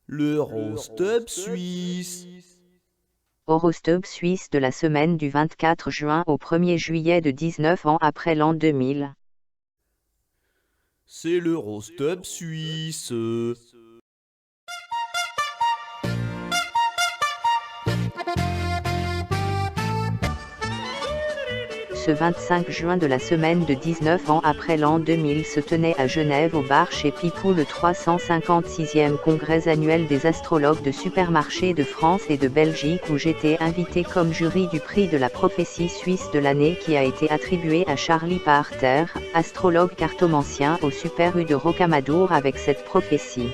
L'Eurostub suisse. Horoscope suisse de la semaine du 24 juin au 1er juillet de 19 ans après l'an 2000. C'est l'Eurostub suisse. Ce 25 juin de la semaine de 19 ans après l'an 2000 se tenait à Genève au bar chez Pipou le 356e congrès annuel des astrologues de supermarchés de France et de Belgique où j'étais invité comme jury du prix de la prophétie suisse de l'année qui a été attribué à Charlie Parter, astrologue cartomancien au Super U de Rocamadour avec cette prophétie.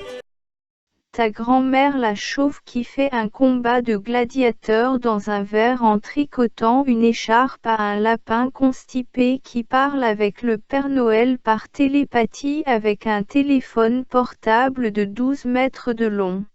Ta grand-mère la chauve qui fait un combat de gladiateurs dans un verre en tricotant une écharpe à un lapin constipé qui parle avec le Père Noël par télépathie avec un téléphone portable de 12 mètres de long.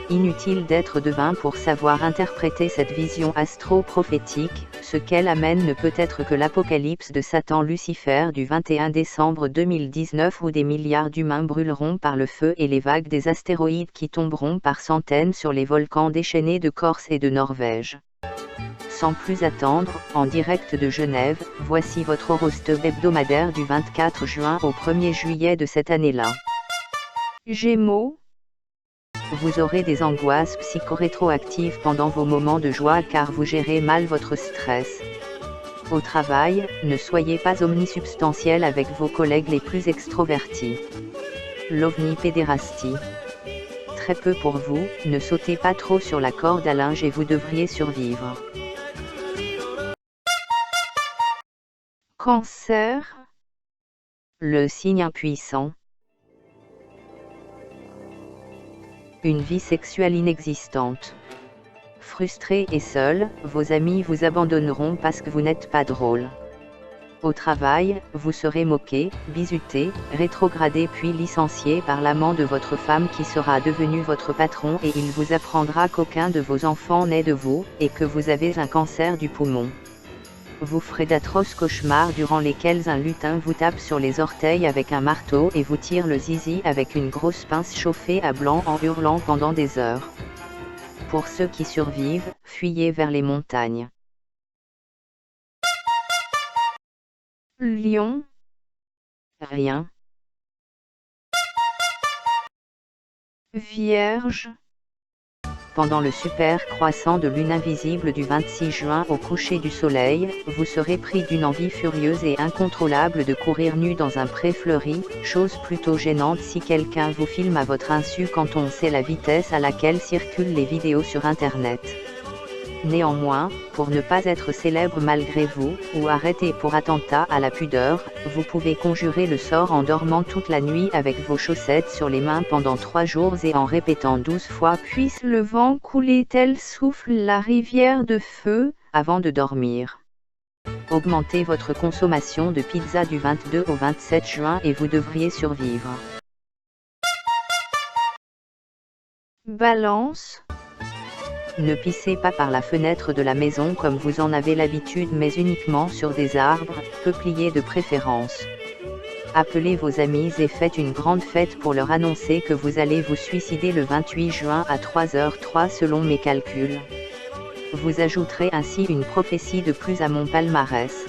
Inutile d'être devin pour savoir interpréter cette vision astro-prophétique, ce qu'elle amène ne peut être que l'apocalypse de Satan Lucifer du 21 décembre 2019 où des milliards d'humains brûleront par le feu et les vagues des astéroïdes qui tomberont par centaines sur les volcans déchaînés de Corse et de Norvège. Sans plus attendre, en direct de Genève, voici votre horoscope hebdomadaire du 24 juin au 1er juillet de cette année-là. Gémeaux. Vous aurez des angoisses psychorétroactives pendant vos moments de joie car vous gérez mal votre stress. Au travail, ne soyez pas omnisubstantiel avec vos collègues les plus extrovertis. L'ovni-pédérastie. Très peu pour vous, ne sautez pas trop sur la corde à linge et vous devriez survivre. Cancer. Le signe impuissant. Une vie sexuelle inexistante. Frustré et seul, vos amis vous abandonneront parce que vous n'êtes pas drôle. Au travail, vous serez moqué, bizuté, rétrogradé puis licencié par l'amant de votre femme qui sera devenu votre patron et il vous apprendra qu'aucun de vos enfants n'est de vous, et que vous avez un cancer du poumon. Vous ferez d'atroces cauchemars durant lesquels un lutin vous tape sur les orteils avec un marteau et vous tire le zizi avec une grosse pince chauffée à blanc en hurlant pendant des heures. Pour ceux qui survivent, fuyez vers les montagnes. Lion. Rien. Vierge. Pendant le super croissant de lune invisible du 26 juin au coucher du soleil, vous serez pris d'une envie furieuse et incontrôlable de courir nu dans un pré fleuri, chose plutôt gênante si quelqu'un vous filme à votre insu quand on sait la vitesse à laquelle circulent les vidéos sur Internet. Néanmoins, pour ne pas être célèbre malgré vous, ou arrêté pour attentat à la pudeur, vous pouvez conjurer le sort en dormant toute la nuit avec vos chaussettes sur les mains pendant 3 jours et en répétant 12 fois « Puisse le vent couler tel souffle la rivière de feu » avant de dormir. Augmentez votre consommation de pizza du 22 au 27 juin et vous devriez survivre. Balance. Ne pissez pas par la fenêtre de la maison comme vous en avez l'habitude mais uniquement sur des arbres, peupliers de préférence. Appelez vos amis et faites une grande fête pour leur annoncer que vous allez vous suicider le 28 juin à 3h03 selon mes calculs. Vous ajouterez ainsi une prophétie de plus à mon palmarès.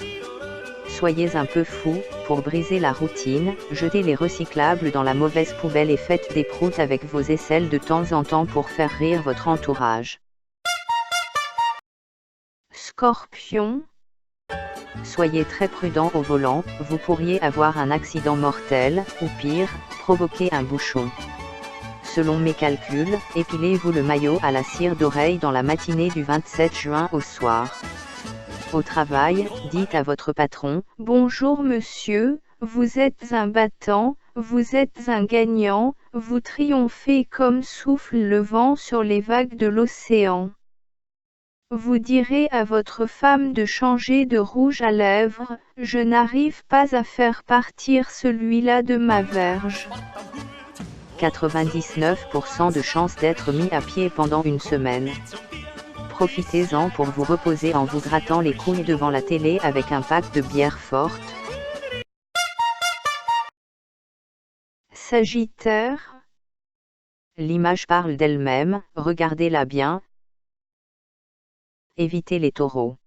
Soyez un peu fou, pour briser la routine, jetez les recyclables dans la mauvaise poubelle et faites des proutes avec vos aisselles de temps en temps pour faire rire votre entourage. Scorpion. Soyez très prudent au volant, vous pourriez avoir un accident mortel, ou pire, provoquer un bouchon. Selon mes calculs, épilez-vous le maillot à la cire d'oreille dans la matinée du 27 juin au soir. Au travail, dites à votre patron « Bonjour monsieur, vous êtes un battant, vous êtes un gagnant, vous triomphez comme souffle le vent sur les vagues de l'océan. » Vous direz à votre femme de changer de rouge à lèvres, je n'arrive pas à faire partir celui-là de ma verge. 99% de chances d'être mis à pied pendant une semaine. Profitez-en pour vous reposer en vous grattant les couilles devant la télé avec un pack de bière forte. Sagittaire. L'image parle d'elle-même, regardez-la bien. Évitez les taureaux.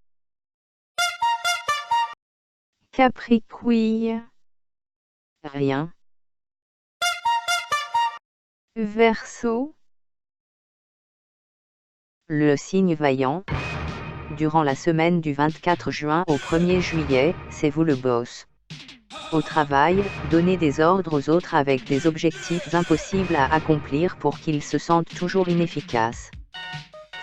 Capricorne. Rien. Verseau. Le signe vaillant. Durant la semaine du 24 juin au 1er juillet, c'est vous le boss. Au travail, donnez des ordres aux autres avec des objectifs impossibles à accomplir pour qu'ils se sentent toujours inefficaces.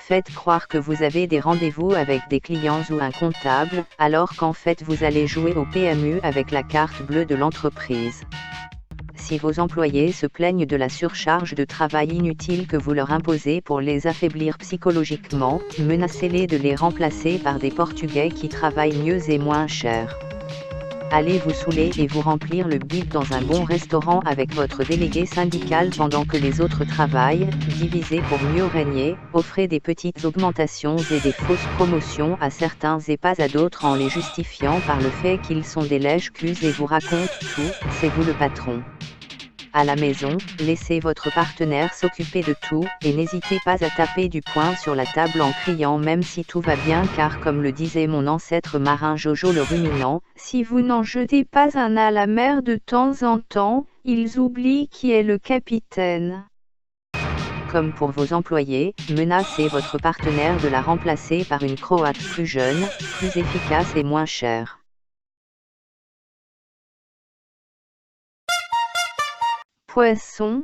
Faites croire que vous avez des rendez-vous avec des clients ou un comptable, alors qu'en fait vous allez jouer au PMU avec la carte bleue de l'entreprise. Si vos employés se plaignent de la surcharge de travail inutile que vous leur imposez pour les affaiblir psychologiquement, menacez-les de les remplacer par des Portugais qui travaillent mieux et moins cher. Allez vous saouler et vous remplir le bide dans un bon restaurant avec votre délégué syndical pendant que les autres travaillent, divisez pour mieux régner, offrez des petites augmentations et des fausses promotions à certains et pas à d'autres en les justifiant par le fait qu'ils sont des lèche-culs et vous racontent tout, c'est vous le patron. À la maison, laissez votre partenaire s'occuper de tout, et n'hésitez pas à taper du poing sur la table en criant même si tout va bien car comme le disait mon ancêtre marin Jojo le ruminant, si vous n'en jetez pas un à la mer de temps en temps, ils oublient qui est le capitaine. Comme pour vos employés, menacez votre partenaire de la remplacer par une Croate plus jeune, plus efficace et moins chère. Poisson.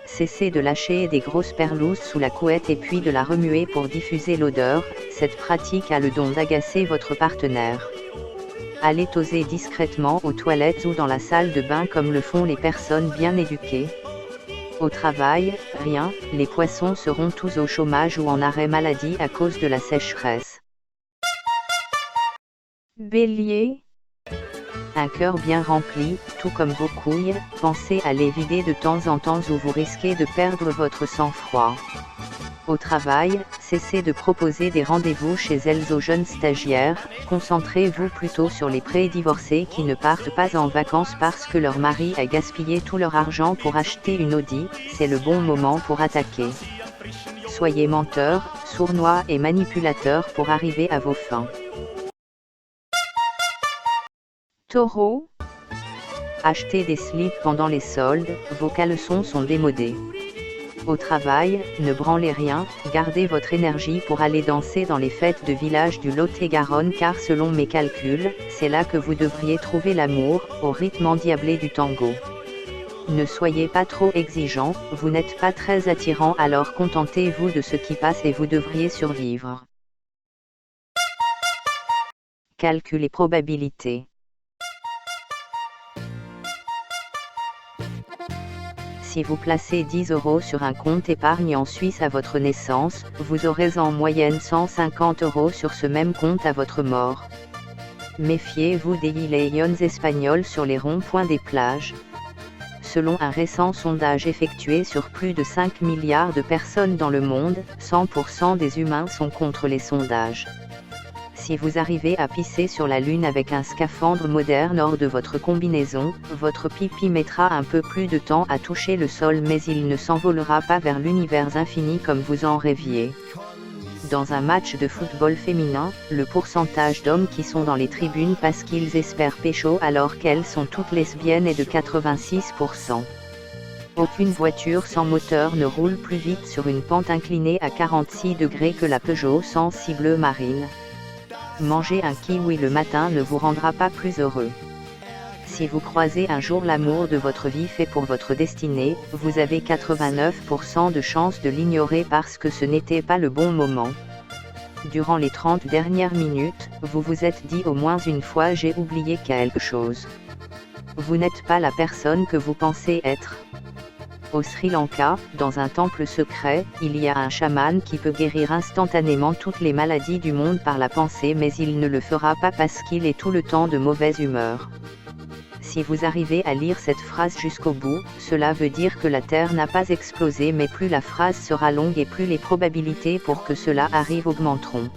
Cessez de lâcher des grosses perlousses sous la couette et puis de la remuer pour diffuser l'odeur, cette pratique a le don d'agacer votre partenaire. Allez toser discrètement aux toilettes ou dans la salle de bain comme le font les personnes bien éduquées. Au travail, rien, les poissons seront tous au chômage ou en arrêt maladie à cause de la sécheresse. Bélier. Un cœur bien rempli, tout comme vos couilles, pensez à les vider de temps en temps ou vous risquez de perdre votre sang-froid. Au travail, cessez de proposer des rendez-vous chez elles aux jeunes stagiaires, concentrez-vous plutôt sur les pré-divorcés qui ne partent pas en vacances parce que leur mari a gaspillé tout leur argent pour acheter une Audi, c'est le bon moment pour attaquer. Soyez menteur, sournois et manipulateur pour arriver à vos fins. Taureau. Achetez des slips pendant les soldes, vos caleçons sont démodés. Au travail, ne branlez rien, gardez votre énergie pour aller danser dans les fêtes de village du Lot-et-Garonne car selon mes calculs, c'est là que vous devriez trouver l'amour, au rythme endiablé du tango. Ne soyez pas trop exigeant, vous n'êtes pas très attirant alors contentez-vous de ce qui passe et vous devriez survivre. Calcul et probabilité. Si vous placez 10 € sur un compte épargne en Suisse à votre naissance, vous aurez en moyenne 150 € sur ce même compte à votre mort. Méfiez-vous des lions espagnols sur les ronds-points des plages. Selon un récent sondage effectué sur plus de 5 milliards de personnes dans le monde, 100% des humains sont contre les sondages. Si vous arrivez à pisser sur la Lune avec un scaphandre moderne hors de votre combinaison, votre pipi mettra un peu plus de temps à toucher le sol mais il ne s'envolera pas vers l'univers infini comme vous en rêviez. Dans un match de football féminin, le pourcentage d'hommes qui sont dans les tribunes parce qu'ils espèrent pécho alors qu'elles sont toutes lesbiennes est de 86%. Aucune voiture sans moteur ne roule plus vite sur une pente inclinée à 46 degrés que la Peugeot 106 bleu marine. Manger un kiwi le matin ne vous rendra pas plus heureux. Si vous croisez un jour l'amour de votre vie fait pour votre destinée, vous avez 89% de chances de l'ignorer parce que ce n'était pas le bon moment. Durant les 30 dernières minutes, vous vous êtes dit au moins une fois j'ai oublié quelque chose. Vous n'êtes pas la personne que vous pensez être. Au Sri Lanka, dans un temple secret, il y a un chaman qui peut guérir instantanément toutes les maladies du monde par la pensée mais il ne le fera pas parce qu'il est tout le temps de mauvaise humeur. Si vous arrivez à lire cette phrase jusqu'au bout, cela veut dire que la Terre n'a pas explosé mais plus la phrase sera longue et plus les probabilités pour que cela arrive augmenteront.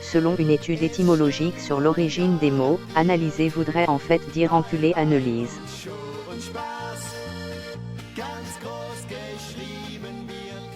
Selon une étude étymologique sur l'origine des mots, analyser voudrait en fait dire enculé analyse. ganz groß geschrieben wir